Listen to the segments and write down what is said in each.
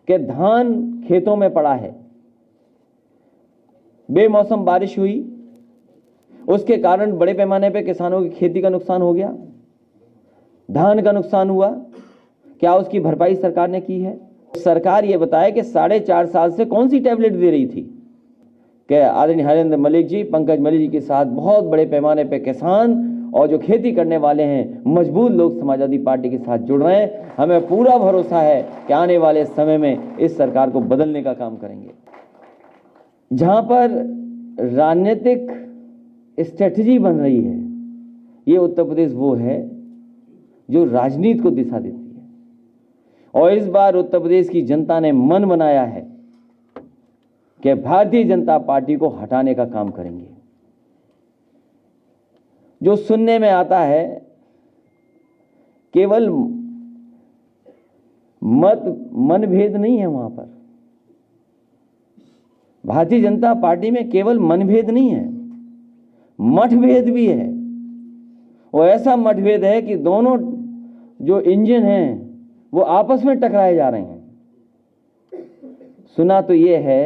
कि धान खेतों में पड़ा है, बेमौसम बारिश हुई, उसके कारण बड़े पैमाने पे किसानों की खेती का नुकसान हो गया, धान का नुकसान हुआ। क्या उसकी भरपाई सरकार ने की है? सरकार ये बताए कि 4.5 साल से कौन सी टैबलेट दे रही थी कि आदरणीय हरेंद्र मलिक जी, पंकज मलिक जी के साथ बहुत बड़े पैमाने पे किसान और जो खेती करने वाले हैं मजबूत लोग समाजवादी पार्टी के साथ जुड़ रहे हैं। हमें पूरा भरोसा है कि आने वाले समय में इस सरकार को बदलने का काम करेंगे। जहां पर राजनीतिक स्ट्रेटजी बन रही है, ये उत्तर प्रदेश वो है जो राजनीति को दिशा देती है। और इस बार उत्तर प्रदेश की जनता ने मन बनाया है कि भारतीय जनता पार्टी को हटाने का काम करेंगे। जो सुनने में आता है केवल मनभेद नहीं है, वहां पर भारतीय जनता पार्टी में केवल मनभेद नहीं है, मतभेद भी है। और ऐसा मतभेद है कि दोनों जो इंजन हैं वो आपस में टकराए जा रहे हैं। सुना तो ये है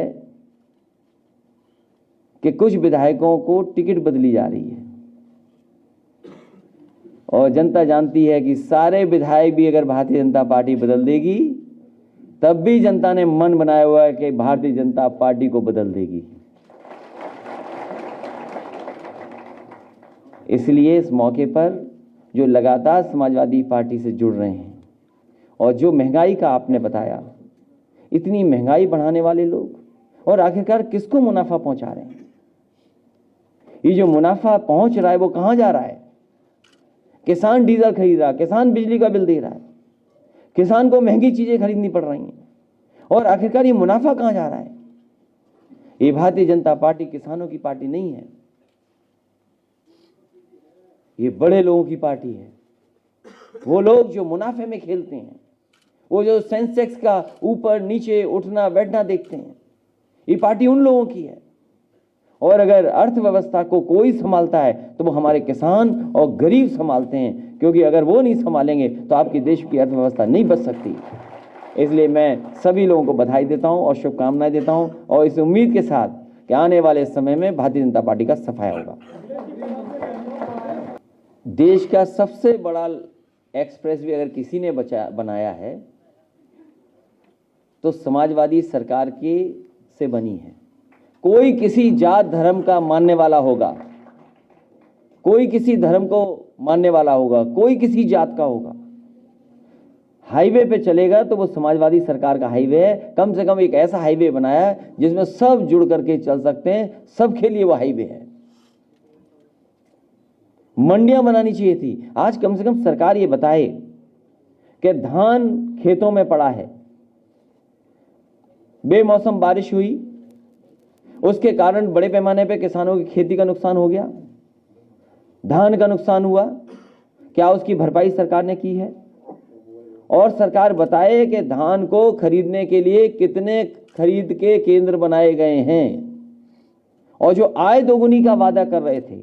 कि कुछ विधायकों को टिकट बदली जा रही है और जनता जानती है कि सारे विधायक भी अगर भारतीय जनता पार्टी बदल देगी तब भी जनता ने मन बनाया हुआ है कि भारतीय जनता पार्टी को बदल देगी। इसलिए इस मौके पर जो लगातार समाजवादी पार्टी से जुड़ रहे हैं और जो महंगाई का आपने बताया, इतनी महंगाई बढ़ाने वाले लोग और आखिरकार किसको मुनाफा पहुंचा रहे हैं? ये जो मुनाफा पहुंच रहा है वो कहां जा रहा है? किसान डीजल खरीद रहा है, किसान बिजली का बिल दे रहा है, किसान को महंगी चीजें खरीदनी पड़ रही हैं और आखिरकार ये मुनाफा कहां जा रहा है? ये भारतीय जनता पार्टी किसानों की पार्टी नहीं है, ये बड़े लोगों की पार्टी है। वो लोग जो मुनाफे में खेलते हैं, वो जो सेंसेक्स का ऊपर नीचे उठना बैठना देखते हैं, ये पार्टी उन लोगों की है। और अगर अर्थव्यवस्था को कोई संभालता है तो वो हमारे किसान और गरीब संभालते हैं, क्योंकि अगर वो नहीं संभालेंगे तो आपकी देश की अर्थव्यवस्था नहीं बच सकती। इसलिए मैं सभी लोगों को बधाई देता हूं और शुभकामनाएं देता हूं और इस उम्मीद के साथ कि आने वाले समय में भारतीय जनता पार्टी का सफाया होगा। देश का सबसे बड़ा एक्सप्रेस वे अगर किसी ने बनाया है तो समाजवादी सरकार के से बनी है। कोई किसी जात धर्म का मानने वाला होगा, कोई किसी धर्म को मानने वाला होगा, कोई किसी जात का होगा, हाईवे पे चलेगा तो वो समाजवादी सरकार का हाईवे है। कम से कम एक ऐसा हाईवे बनाया है जिसमें सब जुड़ करके चल सकते हैं, सबके लिए वो हाईवे है। मंडियां बनानी चाहिए थी। आज कम से कम सरकार ये बताए कि धान खेतों में पड़ा है, बेमौसम बारिश हुई, उसके कारण बड़े पैमाने पे किसानों की खेती का नुकसान हो गया, धान का नुकसान हुआ। क्या उसकी भरपाई सरकार ने की है? और सरकार बताए कि धान को खरीदने के लिए कितने खरीद के केंद्र बनाए गए हैं और जो आय दोगुनी का वादा कर रहे थे,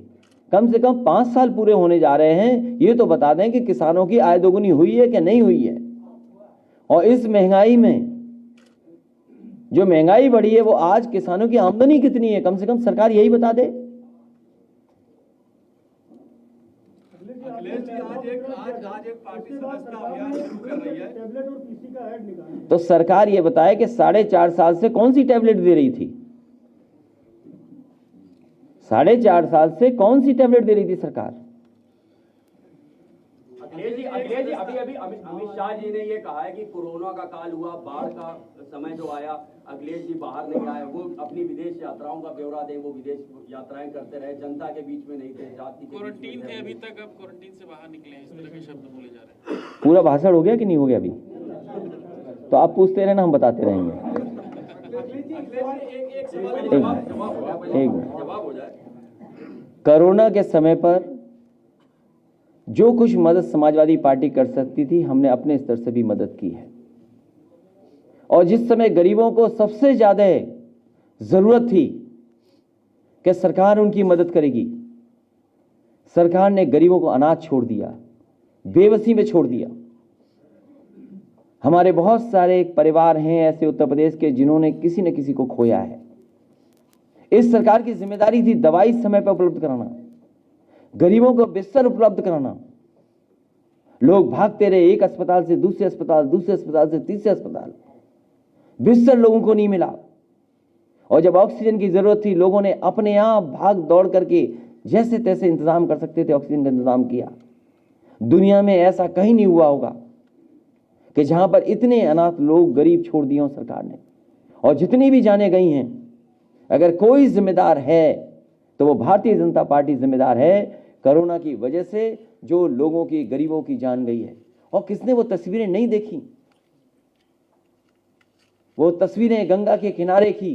कम से कम 5 साल पूरे होने जा रहे हैं, ये तो बता दें कि किसानों की आय दोगुनी हुई है कि नहीं हुई है। और इस महंगाई में जो महंगाई बढ़ी है वो आज किसानों की आमदनी कितनी है, कम से कम सरकार यही बता दे। तो सरकार ये बताए कि 4.5 साल से कौन सी टैबलेट दे रही थी? 4.5 साल से कौन सी टैबलेट दे रही थी सरकार? अखिलेश जी अभी अमित शाह जी ने ये कहा है कि कोरोना का काल हुआ, बाढ़ का समय जो आया, अखिलेश जी बाहर नहीं आए, वो अपनी विदेश यात्राओं का ब्यौरा दें। वो विदेश यात्राएं करते रहे, जनता के बीच में नहीं थे, जाति के क्वारंटीन थे अभी तक, अब क्वारंटीन से बाहर निकले हैं, इस तरह के शब्द बोले जा रहे हैं। पूरा भाषण हो गया कि नहीं हो गया अभी? तो आप पूछते रहना, हम बताते रहेंगे। एक मिनट। कोरोना के समय पर जो कुछ मदद समाजवादी पार्टी कर सकती थी, हमने अपने स्तर से भी मदद की है। और जिस समय गरीबों को सबसे ज्यादा जरूरत थी कि सरकार उनकी मदद करेगी, सरकार ने गरीबों को अनाज छोड़ दिया, बेबसी में छोड़ दिया। हमारे बहुत सारे परिवार हैं ऐसे उत्तर प्रदेश के जिन्होंने किसी न किसी को खोया है। इस सरकार की जिम्मेदारी थी दवाई समय पर उपलब्ध कराना, गरीबों को बिस्तर उपलब्ध कराना। लोग भागते रहे एक अस्पताल से दूसरे अस्पताल, दूसरे अस्पताल से तीसरे अस्पताल, बिस्तर लोगों को नहीं मिला। और जब ऑक्सीजन की जरूरत थी, लोगों ने अपने आप भाग दौड़ करके जैसे तैसे इंतजाम कर सकते थे ऑक्सीजन का इंतजाम किया। दुनिया में ऐसा कहीं नहीं हुआ होगा कि जहां पर इतने अनाथ लोग गरीब छोड़ दिए हो सरकार ने। और जितनी भी जाने गई हैं, अगर कोई जिम्मेदार है तो वो भारतीय जनता पार्टी जिम्मेदार है। कोरोना की वजह से जो लोगों की, गरीबों की जान गई है। और किसने वो तस्वीरें नहीं देखी? वो तस्वीरें गंगा के किनारे की,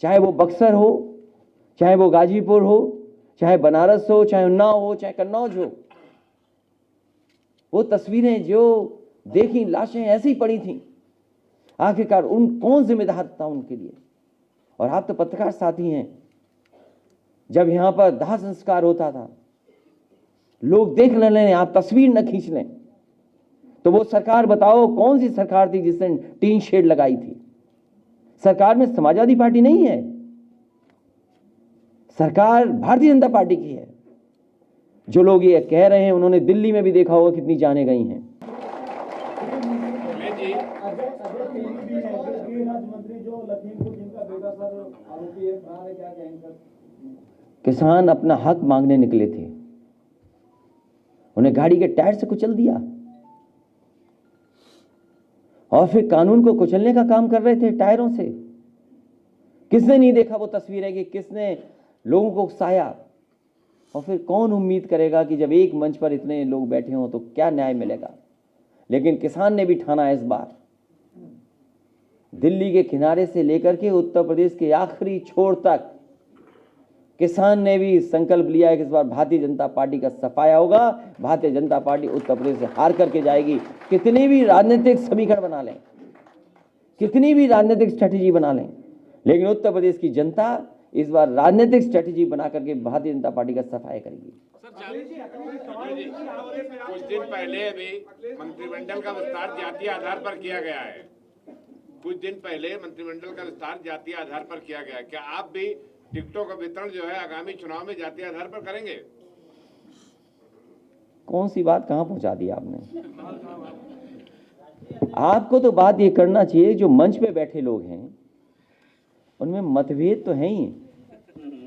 चाहे वो बक्सर हो, चाहे वो गाजीपुर हो, चाहे बनारस हो, चाहे उन्नाव हो, चाहे कन्नौज हो। वो तस्वीरें जो देखी, लाशें ऐसी ही पड़ी थी। आखिरकार कौन जिम्मेदार था उनके लिए? और आप तो पत्रकार साथी हैं, जब यहां पर दाह संस्कार होता था, लोग देख लें, आप तस्वीर न खींच लें, तो वो सरकार बताओ कौन सी सरकार थी जिसने टीन शेड लगाई थी? सरकार में समाजवादी पार्टी नहीं है, सरकार भारतीय जनता पार्टी की है। जो लोग ये कह रहे हैं, उन्होंने दिल्ली में भी देखा होगा कितनी जाने गई हैं। किसान अपना हक मांगने निकले थे, उन्हें गाड़ी के टायर से कुचल दिया और फिर कानून को कुचलने का काम कर रहे थे टायरों से। किसने नहीं देखा वो तस्वीरें कि किसने लोगों को उकसाया? और फिर कौन उम्मीद करेगा कि जब एक मंच पर इतने लोग बैठे हों तो क्या न्याय मिलेगा? लेकिन किसान ने भी ठाना इस बार, दिल्ली के किनारे से लेकर के उत्तर प्रदेश के आखिरी छोर तक किसान ने भी संकल्प लिया है कि इस बार भारतीय जनता पार्टी का सफाया होगा। भारतीय जनता पार्टी उत्तर प्रदेश से हार करके जाएगी। कितनी भी राजनीतिक समीकरण बना लें, कितनी भी राजनीतिक स्ट्रेटेजी बना लें, लेकिन उत्तर प्रदेश की जनता इस बार राजनीतिक स्ट्रेटेजी बना करके भारतीय जनता पार्टी का सफाया करेगी। कुछ दिन पहले अभी मंत्रिमंडल का विस्तार जातीय आधार पर किया गया है। कुछ दिन पहले मंत्रिमंडल का विस्तार जातीय आधार पर किया गया है। क्या आप भी टिकटों का वितरण जो है आगामी चुनाव में जातीय आधार पर करेंगे? कौन सी बात कहां पहुंचा दी आपने? आपको तो बात ये करना चाहिए, जो मंच पे बैठे लोग हैं उनमें मतभेद तो है ही,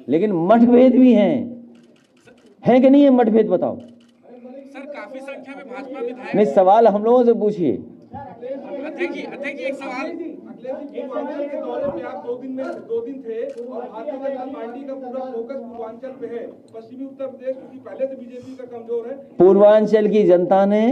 लेकिन मठभेद भी हैं कि नहीं है? मतभेद बताओ। सर, काफी संख्या में भाजपा विधायक। नहीं, सवाल हम लोगों से पूछिए। अध्यक्ष जी एक सवाल। पूर्वांचल के दौरे पे आप 2 दिन थे और भारतीय जनता पार्टी का पूरा फोकस पूर्वांचल पे है। पश्चिमी उत्तर प्रदेश क्योंकि पहले से बीजेपी का कमजोर है। पूर्वांचल की जनता ने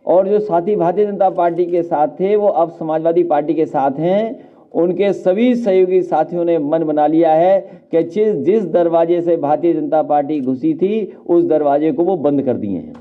और जो साथी भारतीय जनता पार्टी के साथ थे वो अब समाजवादी पार्टी के साथ हैं। उनके सभी सहयोगी साथियों ने मन बना लिया है कि जिस दरवाजे से भारतीय जनता पार्टी घुसी थी उस दरवाजे को वो बंद कर दिए हैं।